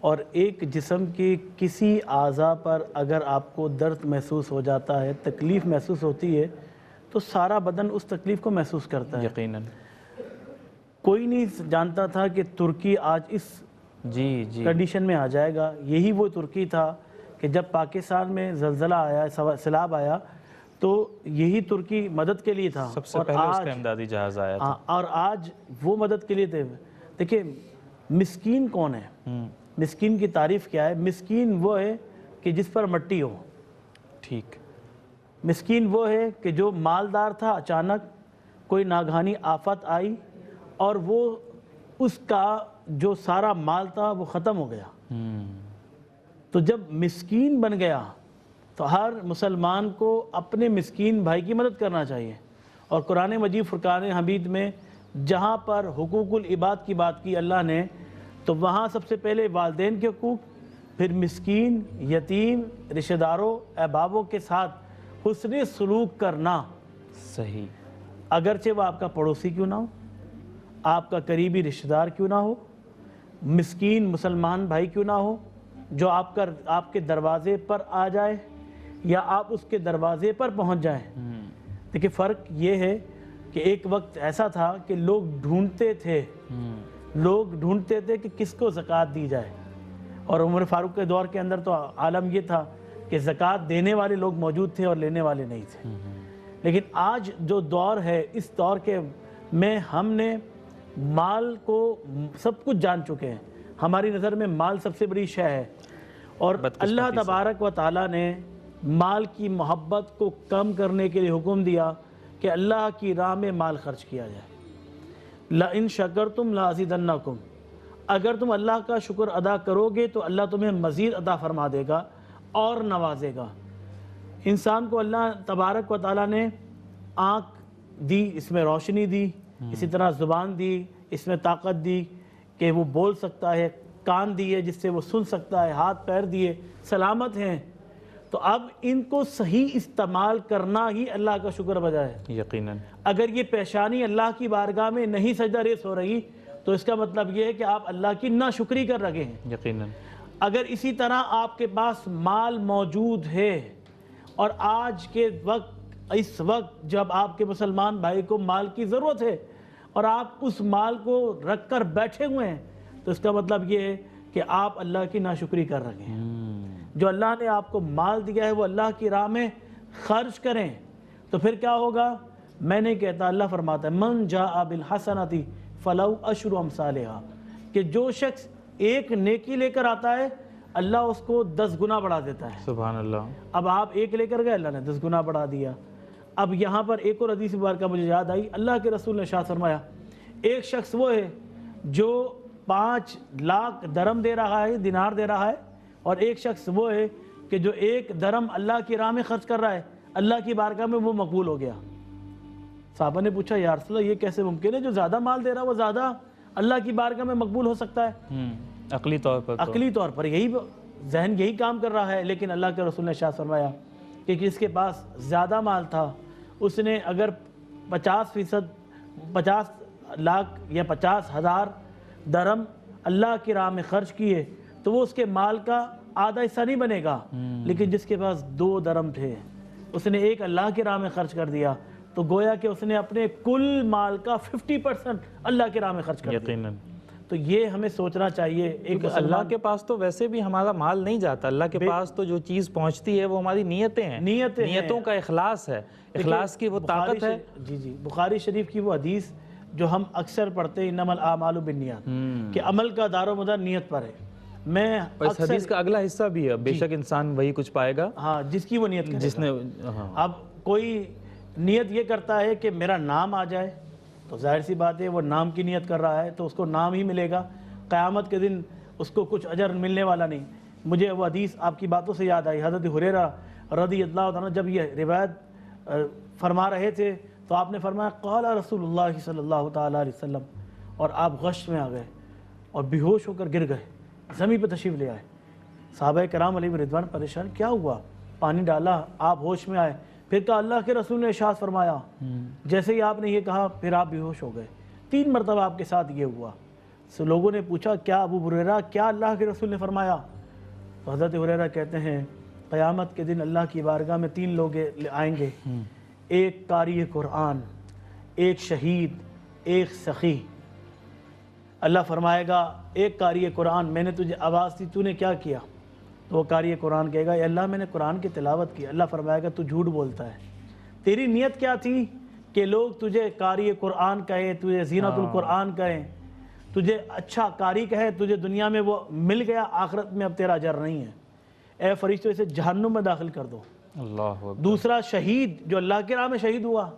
اور ایک جسم کے کسی اعضاء پر اگر آپ کو درد محسوس ہو جاتا ہے، تکلیف محسوس ہوتی ہے، تو سارا بدن اس تکلیف کو محسوس کرتا ہے۔ یقیناً کوئی نہیں جانتا تھا کہ ترکی آج اس کنڈیشن میں آ جائے گا۔ یہی وہ ترکی تھا کہ جب پاکستان میں زلزلہ آیا، سیلاب آیا، تو یہی ترکی مدد کے لیے تھا، سب سے پہلے اس کا امدادی جہاز آیا تھا، اور آج وہ مدد کے لیے تھے۔ دیکھیں مسکین کون ہے، مسکین کی تعریف کیا ہے؟ مسکین وہ ہے کہ جس پر مٹی ہو. ٹھیک. مسکین وہ ہے کہ جو مالدار تھا، اچانک کوئی ناگہانی آفت آئی اور وہ اس کا جو سارا مال تھا وہ ختم ہو گیا. تو جب مسکین بن گیا تو ہر مسلمان کو اپنے مسکین بھائی کی مدد کرنا چاہیے. اور قرآن مجید فرقان حمید میں جہاں پر حقوق العباد کی بات کی اللہ نے، تو وہاں سب سے پہلے والدین کے حقوق، پھر مسکین، یتیم، رشتہ داروں، احبابوں کے ساتھ حسن سلوک کرنا. صحیح. اگرچہ وہ آپ کا پڑوسی کیوں نہ ہو، آپ کا قریبی رشتہ دار کیوں نہ ہو، مسکین مسلمان بھائی کیوں نہ ہو، جو آپ کے دروازے پر آ جائے یا آپ اس کے دروازے پر پہنچ جائیں. دیکھیں فرق یہ ہے کہ ایک وقت ایسا تھا کہ لوگ ڈھونڈتے تھے کہ کس کو زکوٰۃ دی جائے. اور عمر فاروق کے دور کے اندر تو عالم یہ تھا کہ زکوٰۃ دینے والے لوگ موجود تھے اور لینے والے نہیں تھے. لیکن آج جو دور ہے، اس دور کے میں ہم نے مال کو سب کچھ جان چکے ہیں. ہماری نظر میں مال سب سے بڑی شے ہے، اور اللہ تبارک و تعالیٰ نے مال کی محبت کو کم کرنے کے لیے حکم دیا کہ اللہ کی راہ میں مال خرچ کیا جائے. لَإِن شَكَرْتُمْ لَأَزِيدَنَّكُمْ، اگر تم اللہ کا شکر ادا کرو گے تو اللہ تمہیں مزید عطا فرما دے گا اور نوازے گا. انسان کو اللہ تبارک و تعالیٰ نے آنکھ دی، اس میں روشنی دی، اسی طرح زبان دی، اس میں طاقت دی کہ وہ بول سکتا ہے، کان دیے جس سے وہ سن سکتا ہے، ہاتھ پیر دیے، سلامت ہیں. تو اب ان کو صحیح استعمال کرنا ہی اللہ کا شکر بجا ہے. یقیناً. اگر یہ پیشانی اللہ کی بارگاہ میں نہیں سجدہ ریز ہو رہی تو اس کا مطلب یہ ہے کہ آپ اللہ کی ناشکری کر رہے ہیں. یقیناً. اگر اسی طرح آپ کے پاس مال موجود ہے اور آج کے وقت، اس وقت جب آپ کے مسلمان بھائی کو مال کی ضرورت ہے اور آپ اس مال کو رکھ کر بیٹھے ہوئے ہیں، تو اس کا مطلب یہ ہے کہ آپ اللہ کی ناشکری کر رہے ہیں. جو اللہ نے آپ کو مال دیا ہے وہ اللہ کی راہ میں خرچ کریں. تو پھر کیا ہوگا؟ میں نہیں کہتا، اللہ فرماتا ہے من جاء بالحسنۃ فلہ عشر امثالھا، کہ جو شخص ایک نیکی لے کر آتا ہے اللہ اس کو 10 گنا بڑھا دیتا ہے. سبحان اللہ. اب آپ ایک لے کر گئے، اللہ نے 10 گنا بڑھا دیا. اب یہاں پر ایک اور حدیث مبارکہ مجھے یاد آئی. اللہ کے رسول نے ارشاد فرمایا ایک شخص وہ ہے جو 5 لاکھ درم دے رہا ہے، دینار دے رہا ہے، اور ایک شخص وہ ہے کہ جو 1 درم اللہ کی راہ میں خرچ کر رہا ہے، اللہ کی بارگاہ میں وہ مقبول ہو گیا. صحابہ نے پوچھا یا رسول اللہ یہ کیسے ممکن ہے؟ جو زیادہ مال دے رہا ہے وہ زیادہ اللہ کی بارگاہ میں مقبول ہو سکتا ہے. عقلی طور پر یہی ذہن یہی کام کر رہا ہے. لیکن اللہ کے رسول نے ارشاد فرمایا کہ جس کے پاس زیادہ مال تھا، اس نے اگر 50 لاکھ یا 50,000 درم اللہ کی راہ میں خرچ کیے تو وہ اس کے مال کا آدھا حصہ نہیں بنے گا. لیکن جس کے پاس 2 درم تھے، اس نے 1 اللہ کی راہ میں خرچ کر دیا، تو گویا کہ اس نے اپنے کل مال کا 50% اللہ کی راہ میں خرچ کر دیا. یقیناً. تو یہ ہمیں سوچنا چاہیے. ایک اللہ کے پاس تو ویسے بھی ہمارا مال نہیں جاتا، اللہ کے پاس تو جو چیز پہنچتی ہے وہ ہماری نیتیں ہیں، نیتوں کا اخلاص ہے، اخلاص کی وہ طاقت ہے. جی بخاری شریف کی وہ حدیث جو ہم اکثر پڑھتے ہیں، انما الاعمال بالنیات، کہ عمل کا دار و مدار نیت پر ہے. میں اس حدیث کا اگلا حصہ بھی ہے، بے شک انسان وہی کچھ پائے گا ہاں جس کی وہ نیت کرے گا. جس نے اب کوئی نیت یہ کرتا ہے کہ میرا نام آ جائے، تو ظاہر سی بات ہے وہ نام کی نیت کر رہا ہے تو اس کو نام ہی ملے گا. قیامت کے دن اس کو کچھ اجر ملنے والا نہیں. مجھے وہ حدیث آپ کی باتوں سے یاد آئی. حضرت ہریرہ رضی اللہ عنہ جب یہ روایت فرما رہے تھے تو آپ نے فرمایا قال رسول اللہ صلی اللہ تعالیٰ علیہ وسلم، اور آپ غش میں آ گئے اور بے ہوش ہو کر گر گئے، زمین پہ تشریف لے آئے. صحابہ کرام علیہ رضوان پریشان، کیا ہوا؟ پانی ڈالا، آپ ہوش میں آئے. پھر کہا اللہ کے رسول نے ارشاد فرمایا، جیسے ہی آپ نے یہ کہا پھر آپ بے ہوش ہو گئے. 3 مرتبہ آپ کے ساتھ یہ ہوا. سو لوگوں نے پوچھا کیا ابو ہریرہ کیا اللہ کے رسول نے فرمایا؟ تو حضرت ہریرہ کہتے ہیں قیامت کے دن اللہ کی بارگاہ میں 3 لوگ آئیں گے، ایک قاری قرآن، ایک شہید، ایک سخی. اللہ فرمائے گا ایک قاری قرآن، میں نے تجھے آواز دی، تو نے کیا کیا؟ تو وہ قاری قرآن کہے گا اے اللہ میں نے قرآن کی تلاوت کی. اللہ فرمائے گا تو جھوٹ بولتا ہے، تیری نیت کیا تھی کہ لوگ تجھے قاری قرآن کہیں، تجھے زینت القرآن کہیں، تجھے اچھا قاری کہے، تجھے دنیا میں وہ مل گیا، آخرت میں اب تیرا اجر نہیں ہے. اے فرشتوں اسے جہنم میں داخل کر دو۔ اللہ اکبر۔ دوسرا شہید جو اللہ کی راہ میں شہید ہوا،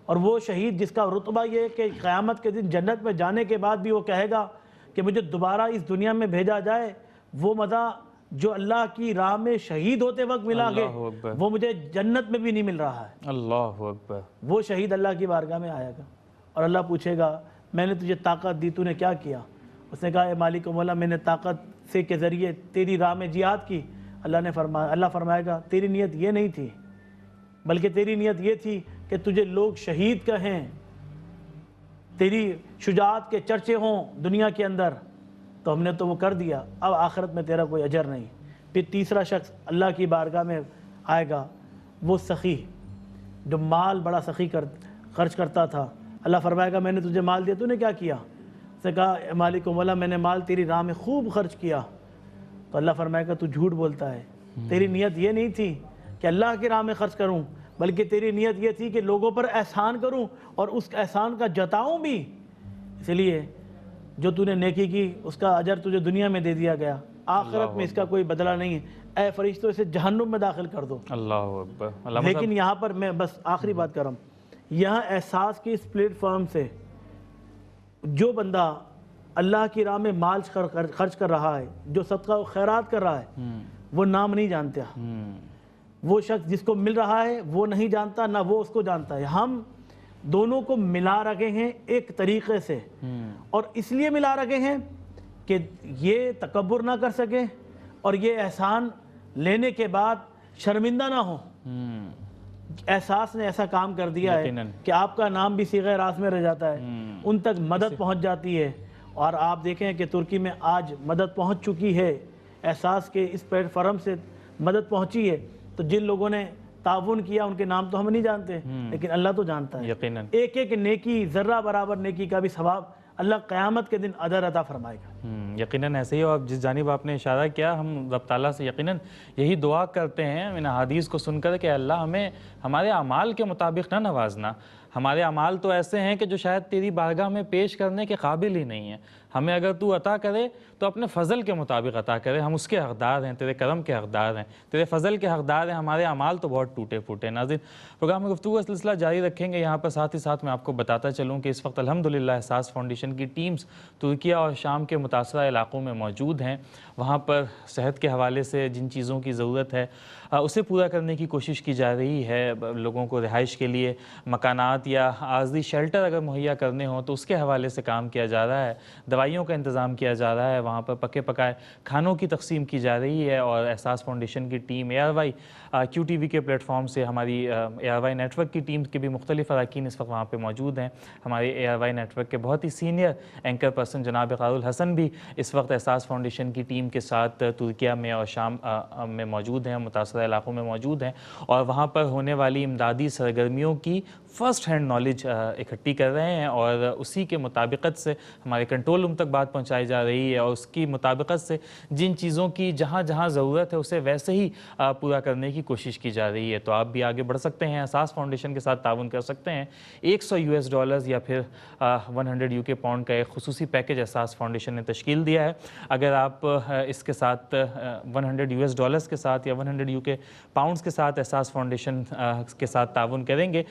اور وہ شہید جس کا رتبہ یہ ہے کہ قیامت کے دن جنت میں جانے کے بعد بھی وہ کہے گا کہ مجھے دوبارہ اس دنیا میں بھیجا جائے، وہ مزہ جو اللہ کی راہ میں شہید ہوتے وقت ملا گے اللہ اکبر۔ وہ مجھے جنت میں بھی نہیں مل رہا ہے۔ اللہ اکبر۔ وہ شہید اللہ کی بارگاہ میں آئے گا اور اللہ پوچھے گا میں نے تجھے طاقت دی، تو نے کیا کیا؟ اس نے کہا اے مالک و مولا میں نے طاقت سے کے ذریعے تیری راہ میں جہاد کی۔ اللہ فرمائے گا تیری نیت یہ نہیں تھی، بلکہ تیری نیت یہ تھی کہ تجھے لوگ شہید کہیں، تیری شجاعت کے چرچے ہوں دنیا کے اندر، تو ہم نے تو وہ کر دیا، اب آخرت میں تیرا کوئی اجر نہیں۔ پھر تیسرا شخص اللہ کی بارگاہ میں آئے گا، وہ سخی جو مال بڑا سخی خرچ کرتا تھا۔ اللہ فرمائے گا میں نے تجھے مال دیا، تو نے کیا کیا؟ اس نے کہا اے مالک و مولا میں نے مال تیری راہ میں خوب خرچ کیا۔ تو اللہ فرمائے گا تو جھوٹ بولتا ہے، تیری نیت یہ نہیں تھی کہ اللہ کی راہ میں خرچ کروں، بلکہ تیری نیت یہ تھی کہ لوگوں پر احسان کروں اور اس احسان کا جتاؤں بھی، اس لیے جو تو نے نیکی کی اس کا اجر تجھے دنیا میں دے دیا گیا، آخرت میں اس کا کوئی بدلہ نہیں ہے، اے فرشتوں اسے جہنم میں داخل کر دو۔ اللہ اکبر۔ لیکن یہاں پر میں بس آخری بات کر رہا ہوں، یہاں احساس کی اس پلیٹ فارم سے جو بندہ اللہ کی راہ میں مال خرچ کر رہا ہے، جو صدقہ و خیرات کر رہا ہے، وہ نام نہیں جانتا، وہ شخص جس کو مل رہا ہے وہ نہیں جانتا، نہ وہ اس کو جانتا ہے۔ ہم دونوں کو ملا رکھے ہیں ایک طریقے سے، اور اس لیے ملا رکھے ہیں کہ یہ تکبر نہ کر سکے اور یہ احسان لینے کے بعد شرمندہ نہ ہو۔ احساس نے ایسا کام کر دیا ہے کہ آپ کا نام بھی صیغہ راست میں رہ جاتا ہے، ان تک مدد پہنچ جاتی ہے، اور آپ دیکھیں کہ ترکی میں آج مدد پہنچ چکی ہے، احساس کے اس پلیٹ فارم سے مدد پہنچی ہے۔ تو جن لوگوں نے تعاون کیا ان کے نام تو ہم نہیں جانتے، لیکن اللہ تو جانتا ہے۔ یقیناً ایک ایک نیکی، ذرہ برابر نیکی کا بھی ثواب اللہ قیامت کے دن اجر عطا فرمائے گا۔ یقیناً ایسے ہی ہو۔ اب جس جانب آپ نے اشارہ کیا، ہم رب تعالیٰ سے یقیناً یہی دعا کرتے ہیں ان احادیث کو سن کر کہ اللہ ہمیں ہمارے اعمال کے مطابق نہ نوازنا۔ ہمارے اعمال تو ایسے ہیں کہ جو شاید تیری بارگاہ میں پیش کرنے کے قابل ہی نہیں ہیں، ہمیں اگر تو عطا کرے تو اپنے فضل کے مطابق عطا کرے، ہم اس کے حقدار ہیں، تیرے کرم کے حقدار ہیں، تیرے فضل کے حقدار ہیں، ہمارے اعمال تو بہت ٹوٹے پھوٹے۔ ناظرین پروگرام میں گفتگو کا سلسلہ جاری رکھیں گے، یہاں پر ساتھ ہی ساتھ میں آپ کو بتاتا چلوں کہ اس وقت الحمدللہ احساس فاؤنڈیشن کی ٹیمز ترکیہ اور شام کے متاثرہ علاقوں میں موجود ہیں، وہاں پر صحت کے حوالے سے جن چیزوں کی ضرورت ہے اسے پورا کرنے کی کوشش کی جا رہی ہے۔ لوگوں کو رہائش کے لیے مکانات یا عارضی شیلٹر اگر مہیا کرنے ہوں تو اس کے حوالے سے کام کیا جا رہا ہے، دوائیوں کا انتظام کیا جا رہا ہے، وہاں پر پکے پکائے کھانوں کی تقسیم کی جا رہی ہے، اور احساس فاؤنڈیشن کی ٹیم ARY QTV کے پلیٹ فارم سے ہماری ARY نیٹ ورک کی ٹیم کے بھی مختلف اراکین اس وقت وہاں پہ موجود ہیں۔ ہمارے ARY نیٹ ورک کے بہت ہی سینئر اینکر پرسن جناب قارل حسن بھی اس وقت احساس فاؤنڈیشن کی ٹیم کے ساتھ ترکیہ میں اور شام میں موجود ہیں، متاثرہ علاقوں میں موجود ہیں، اور وہاں پر ہونے والی امدادی سرگرمیوں کی فرسٹ ہینڈ نالج اکٹھی کر رہے ہیں، اور اسی کے مطابقت سے ہمارے کنٹرول روم تک بات پہنچائی جا رہی ہے، اور اس کی مطابقت سے جن چیزوں کی جہاں جہاں ضرورت ہے اسے ویسے ہی پورا کرنے کی کوشش کی جا رہی ہے۔ تو آپ بھی آگے بڑھ سکتے ہیں، احساس فاؤنڈیشن کے ساتھ تعاون کر سکتے ہیں۔ $100 یا پھر 100 UK پاؤنڈ کا ایک خصوصی پیکج احساس فاؤنڈیشن نے تشکیل دیا ہے۔ اگر آپ اس کے ساتھ $100 کے ساتھ یا 100 UK پاؤنڈز کے ساتھ احساس فاؤنڈیشن کے ساتھ تعاون کریں گے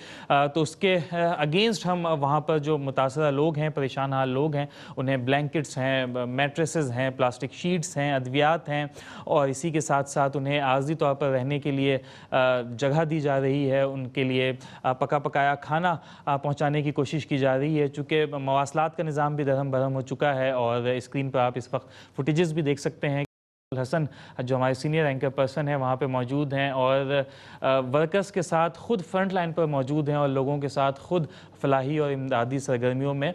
تو اس کے اگینسٹ ہم وہاں پر جو متاثرہ لوگ ہیں، پریشان حال لوگ ہیں، انہیں بلینکٹس ہیں، میٹریسز ہیں، پلاسٹک شیٹس ہیں، ادویات ہیں، اور اسی کے ساتھ ساتھ انہیں عارضی طور پر رہنے کے لیے جگہ دی جا رہی ہے، ان کے لیے پکا پکایا کھانا پہنچانے کی کوشش کی جا رہی ہے۔ چونکہ مواصلات کا نظام بھی درہم برہم ہو چکا ہے، اور اسکرین پر آپ اس وقت فوٹیجز بھی دیکھ سکتے ہیں۔ حسن جو ہمارے سینئر اینکر پرسن ہیں وہاں پہ موجود ہیں، اور ورکرز کے ساتھ خود فرنٹ لائن پر موجود ہیں، اور لوگوں کے ساتھ خود فلاحی اور امدادی سرگرمیوں میں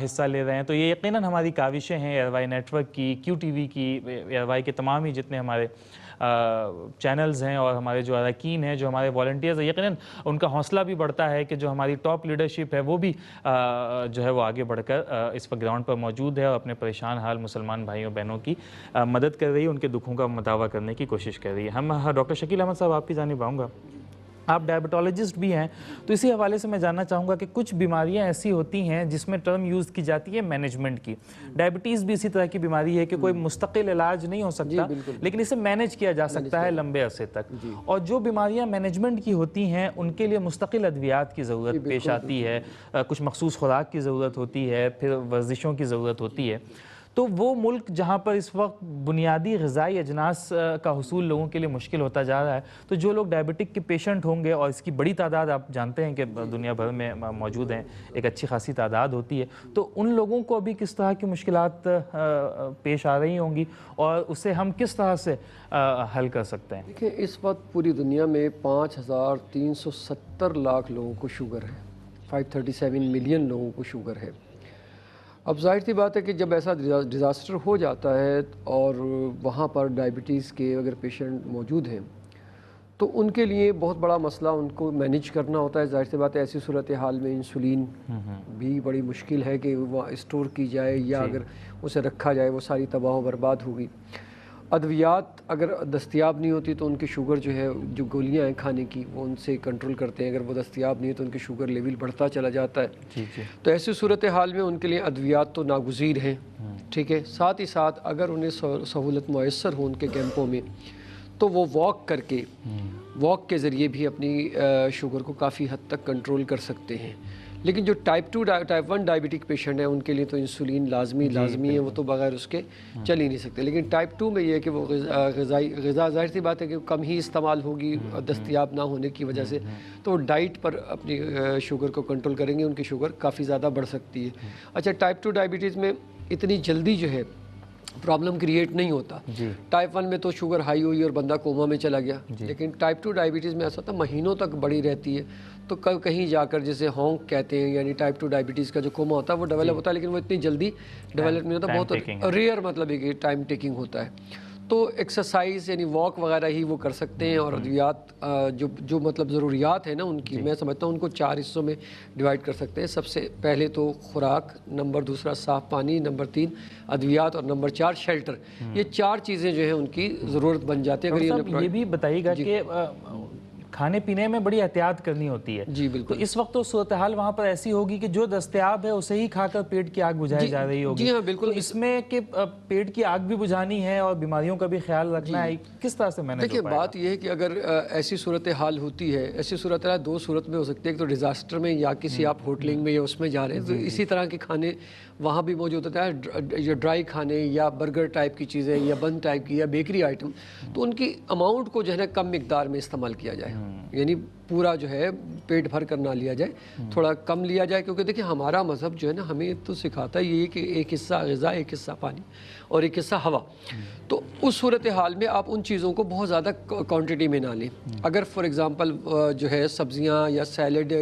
حصہ لے رہے ہیں۔ تو یہ یقیناً ہماری کاوشیں ہیں ARY نیٹ ورک کی، QTV کی، ARY کے تمام ہی جتنے ہمارے چینلز ہیں اور ہمارے جو اراکین ہیں، جو ہمارے والنٹیئرز ہیں، یقیناً ان کا حوصلہ بھی بڑھتا ہے کہ جو ہماری ٹاپ لیڈرشپ ہے وہ بھی جو ہے وہ آگے بڑھ کر اس وقت گراؤنڈ پر موجود ہے، اور اپنے پریشان حال مسلمان بھائیوں بہنوں کی مدد کر رہی ہے، ان کے دکھوں کا مداوع کرنے کی کوشش کر رہی ہے۔ ہم ڈاکٹر شکیل احمد صاحب آپ کی جانب آؤں گا۔ آپ ڈائبٹولوجسٹ بھی ہیں، تو اسی حوالے سے میں جاننا چاہوں گا کہ کچھ بیماریاں ایسی ہوتی ہیں جس میں ٹرم یوز کی جاتی ہے مینجمنٹ کی. ڈائبٹیز بھی اسی طرح کی بیماری ہے کہ کوئی مستقل علاج نہیں ہو سکتا لیکن اسے مینج کیا جا سکتا ہے لمبے عرصے تک. اور جو بیماریاں مینجمنٹ کی ہوتی ہیں ان کے لیے مستقل ادویات کی ضرورت پیش آتی ہے، کچھ مخصوص خوراک کی ضرورت ہوتی ہے، پھر ورزشوں کی ضرورت ہوتی ہے. تو وہ ملک جہاں پر اس وقت بنیادی غذائی اجناس کا حصول لوگوں کے لیے مشکل ہوتا جا رہا ہے، تو جو لوگ ڈائبٹک کے پیشنٹ ہوں گے، اور اس کی بڑی تعداد آپ جانتے ہیں کہ دنیا بھر میں موجود ہیں، ایک اچھی خاصی تعداد ہوتی ہے، تو ان لوگوں کو ابھی کس طرح کی مشکلات پیش آ رہی ہوں گی اور اسے ہم کس طرح سے حل کر سکتے ہیں؟ دیکھیں اس وقت پوری دنیا میں 5,370 لاکھ لوگوں کو شوگر ہے، 537 ملین لوگوں کو شوگر ہے. اب ظاہر سی بات ہے کہ جب ایسا ڈیزاسٹر ہو جاتا ہے اور وہاں پر ڈائبٹیز کے اگر پیشنٹ موجود ہیں تو ان کے لیے بہت بڑا مسئلہ ان کو مینیج کرنا ہوتا ہے. ظاہر سی بات ہے ایسی صورتحال میں انسولین بھی بڑی مشکل ہے کہ وہ اسٹور کی جائے یا اگر اسے رکھا جائے وہ ساری تباہ و برباد ہوگی. ادویات اگر دستیاب نہیں ہوتی تو ان کی شوگر جو ہے، جو گولیاں ہیں کھانے کی وہ ان سے کنٹرول کرتے ہیں، اگر وہ دستیاب نہیں ہے تو ان کی شوگر لیول بڑھتا چلا جاتا ہے. تو ایسی صورتحال میں ان کے لیے ادویات تو ناگزیر ہیں، ٹھیک ہے. ساتھ ہی ساتھ اگر انہیں سہولت میسر ہو ان کے کیمپوں میں تو وہ واک کر کے، واک کے ذریعے بھی اپنی شوگر کو کافی حد تک کنٹرول کر سکتے ہیں. لیکن جو ٹائپ 1 ڈائبٹک پیشنٹ ہیں ان کے لیے تو انسولین لازمی ہے، وہ تو بغیر اس کے چل ہی نہیں سکتے. لیکن ٹائپ 2 میں یہ ہے کہ وہ غذا ظاہر سی بات ہے کہ کم ہی استعمال ہوگی دستیاب نہ ہونے کی وجہ سے، تو وہ ڈائٹ پر اپنی شوگر کو کنٹرول کریں گے، ان کی شوگر کافی زیادہ بڑھ سکتی ہے. اچھا، ٹائپ 2 ڈائبٹیز میں اتنی جلدی جو ہے پرابلم کریٹ نہیں ہوتا. ٹائپ 1 میں تو شوگر ہائی ہوئی اور بندہ کوما میں چلا گیا، لیکن ٹائپ 2 ڈائبٹیز میں ایسا ہوتا ہے مہینوں تک بڑی رہتی ہے. تو کہیں جا کر جسے ہونک کہتے ہیں، یعنی ٹائپ 2 ڈائبٹیز کا جو کوما ہوتا ہے وہ ڈیولپ ہوتا ہے، لیکن وہ اتنی جلدی ڈیولپ نہیں ہوتا، بہت ریئر مطلب ہے کہ ٹائم ٹیکنگ ہوتا ہے. تو ایکسرسائز یعنی واک وغیرہ ہی وہ کر سکتے ہیں. اور ادویات جو مطلب ضروریات ہیں نا ان کی، میں سمجھتا ہوں ان کو 4 حصوں میں ڈیوائڈ کر سکتے ہیں. سب سے پہلے تو خوراک، نمبر 2 صاف پانی، نمبر 3 ادویات، اور نمبر 4 شیلٹر. یہ 4 چیزیں جو ہیں ان کی ضرورت بن جاتی ہے. اگر یہ بھی بتائیے گا کہ کھانے پینے میں بڑی احتیاط کرنی ہوتی ہے. جی بالکل. تو اس وقت تو صورتحال وہاں پر ایسی ہوگی کہ جو دستیاب ہے اسے ہی کھا کر پیٹ کی آگ بجھائی جا رہی ہوگی. جی ہاں بالکل. اس میں کہ پیٹ کی آگ بھی بجھانی ہے اور بیماریوں کا بھی خیال رکھنا ہے، کس طرح سے مینیج ہو پائے گا؟ دیکھیں بات یہ ہے کہ اگر ایسی صورتحال ہوتی ہے، ایسی صورتحال 2 صورت میں ہو سکتی ہے. ایک تو ڈیزاسٹر میں یا کسی آپ ہوٹلنگ میں یا اس میں جا رہے ہیں تو اسی طرح کے کھانے وہاں بھی موجود ہوتا ہے، یا ڈرائی کھانے یا برگر ٹائپ کی چیزیں یا بن ٹائپ کی یا بیکری آئٹم، تو ان کی اماؤنٹ کو جو ہے نا کم مقدار میں استعمال کیا جائے. یعنی پورا جو ہے پیٹ بھر کر نہ لیا جائے، تھوڑا کم لیا جائے. کیونکہ دیکھیں ہمارا مذہب جو ہے نا ہمیں تو سکھاتا ہے یہ کہ ایک حصہ غذا، ایک حصہ پانی اور ایک حصہ ہوا. تو اس صورتحال میں آپ ان چیزوں کو بہت زیادہ کوانٹٹی میں نہ لیں. اگر فار ایگزامپل جو ہے سبزیاں یا سیلڈ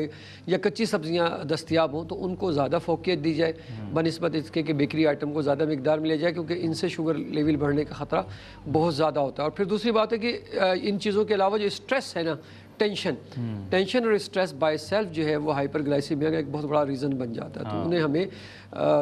یا کچی سبزیاں دستیاب ہوں تو ان کو زیادہ فوقیت دی جائے بنسبت اس کے کہ بیکری آئٹم کو زیادہ مقدار میں لے جائے، کیونکہ ان سے شوگر لیول بڑھنے کا خطرہ بہت زیادہ ہوتا ہے. اور پھر دوسری بات ہے کہ ان چیزوں کے علاوہ جو اسٹریس ہے نا، ٹینشن اور اسٹریس بائی سیلف جو ہے وہ ہائپر گلائسیمیا کا ایک بہت بڑا ریزن بن جاتا ہے. تو انہیں ہمیں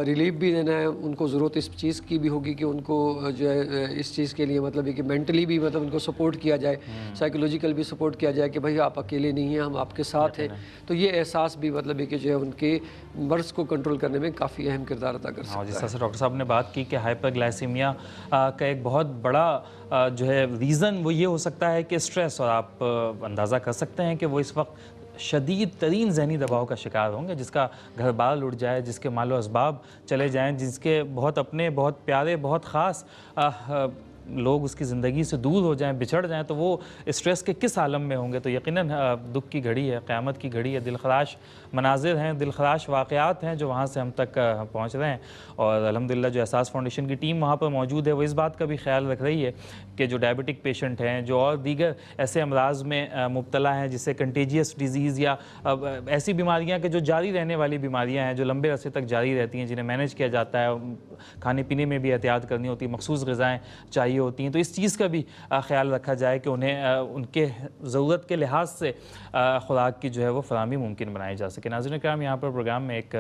ریلیف بھی دینا ہے. ان کو ضرورت اس چیز کی بھی ہوگی کہ ان کو جو ہے اس چیز کے لیے مطلب ہے کہ مینٹلی بھی مطلب ان کو سپورٹ کیا جائے، سائیکولوجیکل بھی سپورٹ کیا جائے کہ بھائی آپ اکیلے نہیں ہیں، ہم آپ کے ساتھ ہیں. تو یہ احساس بھی مطلب ہے کہ جو ہے ان کے مرض کو کنٹرول کرنے میں کافی اہم کردار ادا کر سکتا ہے. جس طرح سے ڈاکٹر صاحب نے بات کی کہ ہائپر گلائسیمیا کا ایک بہت بڑا جو ہے ریزن وہ یہ ہو سکتا ہے کہ اسٹریس، اور آپ اندازہ کر سکتے ہیں کہ وہ اس وقت شدید ترین ذہنی دباؤ کا شکار ہوں گے، جس کا گھر بار لٹ جائے، جس کے مال و اسباب چلے جائیں، جس کے بہت اپنے، بہت پیارے، بہت خاص لوگ اس کی زندگی سے دور ہو جائیں، بچھڑ جائیں، تو وہ اسٹریس کے کس عالم میں ہوں گے. تو یقیناً دکھ کی گھڑی ہے، قیامت کی گھڑی ہے، دلخراش مناظر ہیں، دلخراش واقعات ہیں جو وہاں سے ہم تک پہنچ رہے ہیں. اور الحمدللہ جو احساس فاؤنڈیشن کی ٹیم وہاں پر موجود ہے وہ اس بات کا بھی خیال رکھ رہی ہے کہ جو ڈائبٹک پیشنٹ ہیں، جو اور دیگر ایسے امراض میں مبتلا ہیں جسے کنٹیجیس ڈیزیز یا ایسی بیماریاں کہ جو جاری رہنے والی بیماریاں ہیں، جو لمبے عرصے تک جاری رہتی ہیں، جنہیں مینیج کیا جاتا ہے، کھانے پینے میں بھی احتیاط کرنی ہوتی ہے، مخصوص غذائیں چاہیے ہوتی ہیں. تو اس چیز کا بھی خیال رکھا جائے کہ انہیں ان کے ضرورت کے لحاظ سے خوراک کی جو ہے وہ فراہمی ممکن بنائی جا سکے. ناظرین کرام، یہاں پر پروگرام میں ایک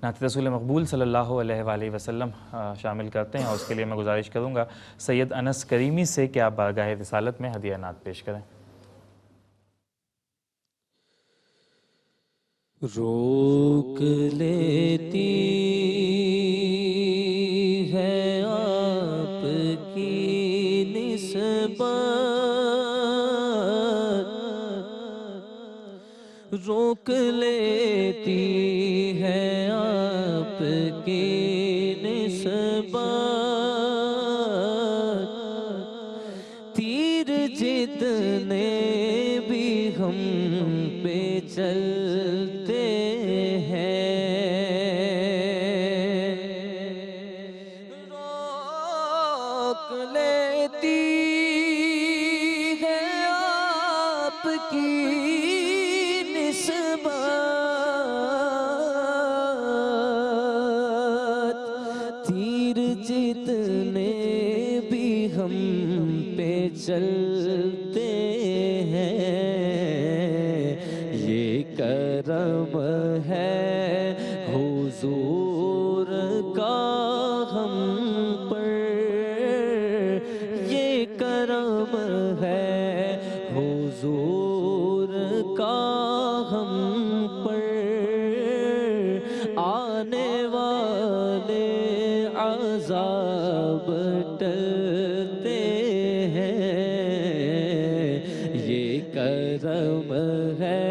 نعت رسول مقبول صلی اللہ علیہ وآلہ وسلم شامل کرتے ہیں، اور اس کے لیے میں گزارش کروں گا سید انس کریمی سے کہ آپ بارگاہ رسالت میں ہدیہ نعت پیش کریں. روک لیتی ہے آپ کی نسبت، روک لیتی ہے آپ کی نسبت، تیر جتنے بھی ہم پہ چلتے ہیں، روک لیتی ہے آپ کی نسبت، تیر جتنے بھی ہم پہ چلتے ہیں، یہ کرم ہے حضور کا ہم پر، یہ کرم ہے حضور کا ہم پر، آنے والے عذاب ٹلتے ہیں، یہ کرم ہے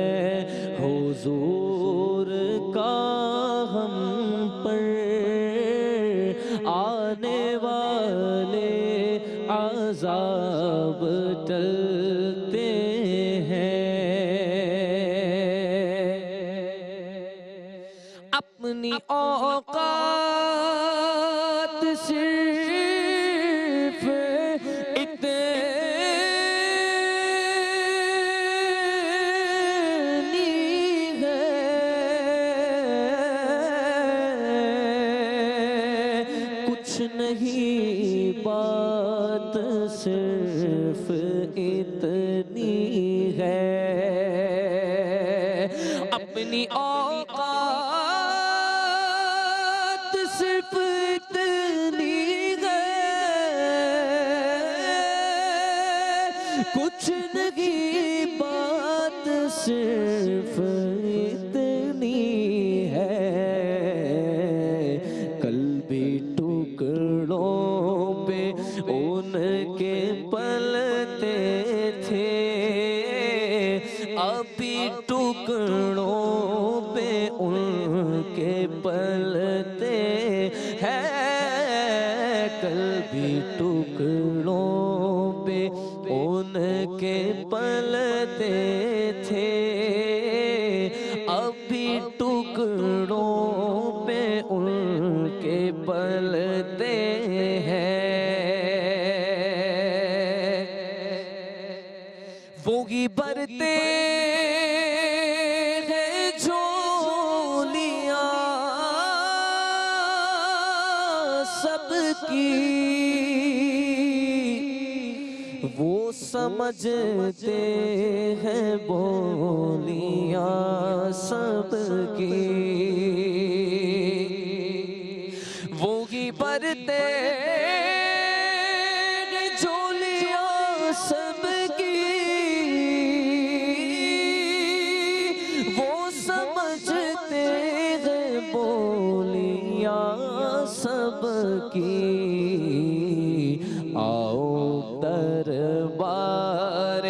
حضور کا ہم پر، آنے والے عذاب ٹلتے ہیں، اپنی اوقات صرف اتنی ہے، کچھ نہیں بات صرف اتنی ہے، اپنی اوقات صرف اتنی ہے، کچھ نہیں بات صرف اتنی ہے، کل بھی ٹکڑوں پہ ان کے پلتے تھے، ابھی ٹکڑوں پہ ان کے پلتے ہیں، کل بھی ٹکڑوں پہ ان کے پلتے تھے، ابھی ٹکڑوں پہ ان کے پلتے ہیں، وہی برتے ہیں جھولیاں سب کی، وہ سمجھتے ہیں بولیاں سب کی، وہی برتے جھولیاں سب کی، وہ سمجھتے ہیں بولیاں سب کی، آؤ دربار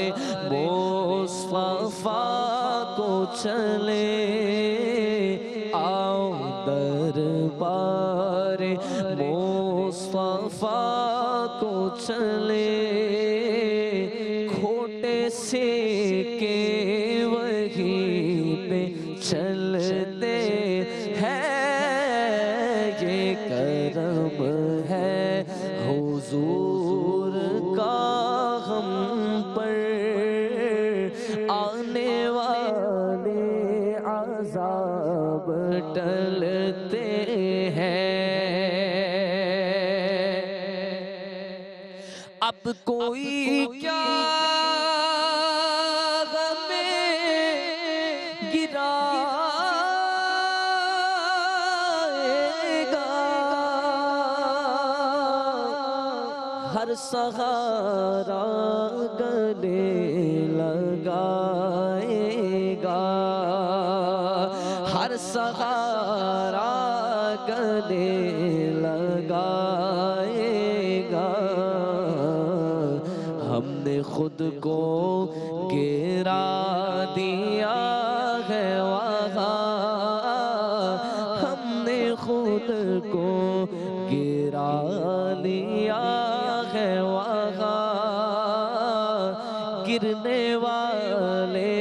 مصطفیٰ کو چلے، آؤ دربار مصطفیٰ کو چلے، کھوٹے سے کے وہیں پہ چلتے ہیں، یہ کرم ہے حضور کا ہم پر، آنے والے عذاب ٹلتے ہیں، اب کوئی کیا غمیں گرائے گا، ہر سہارا گلے لگائے گا، خود کو گرا دیا ہے وہاں، ہم نے خود کو گرا لیا ہے وہاں، گرنے والے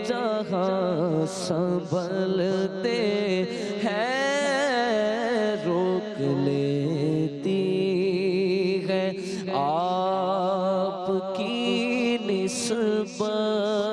جہاں سنبھلتے ہیں، روک لیتی ہے آپ کی نسبت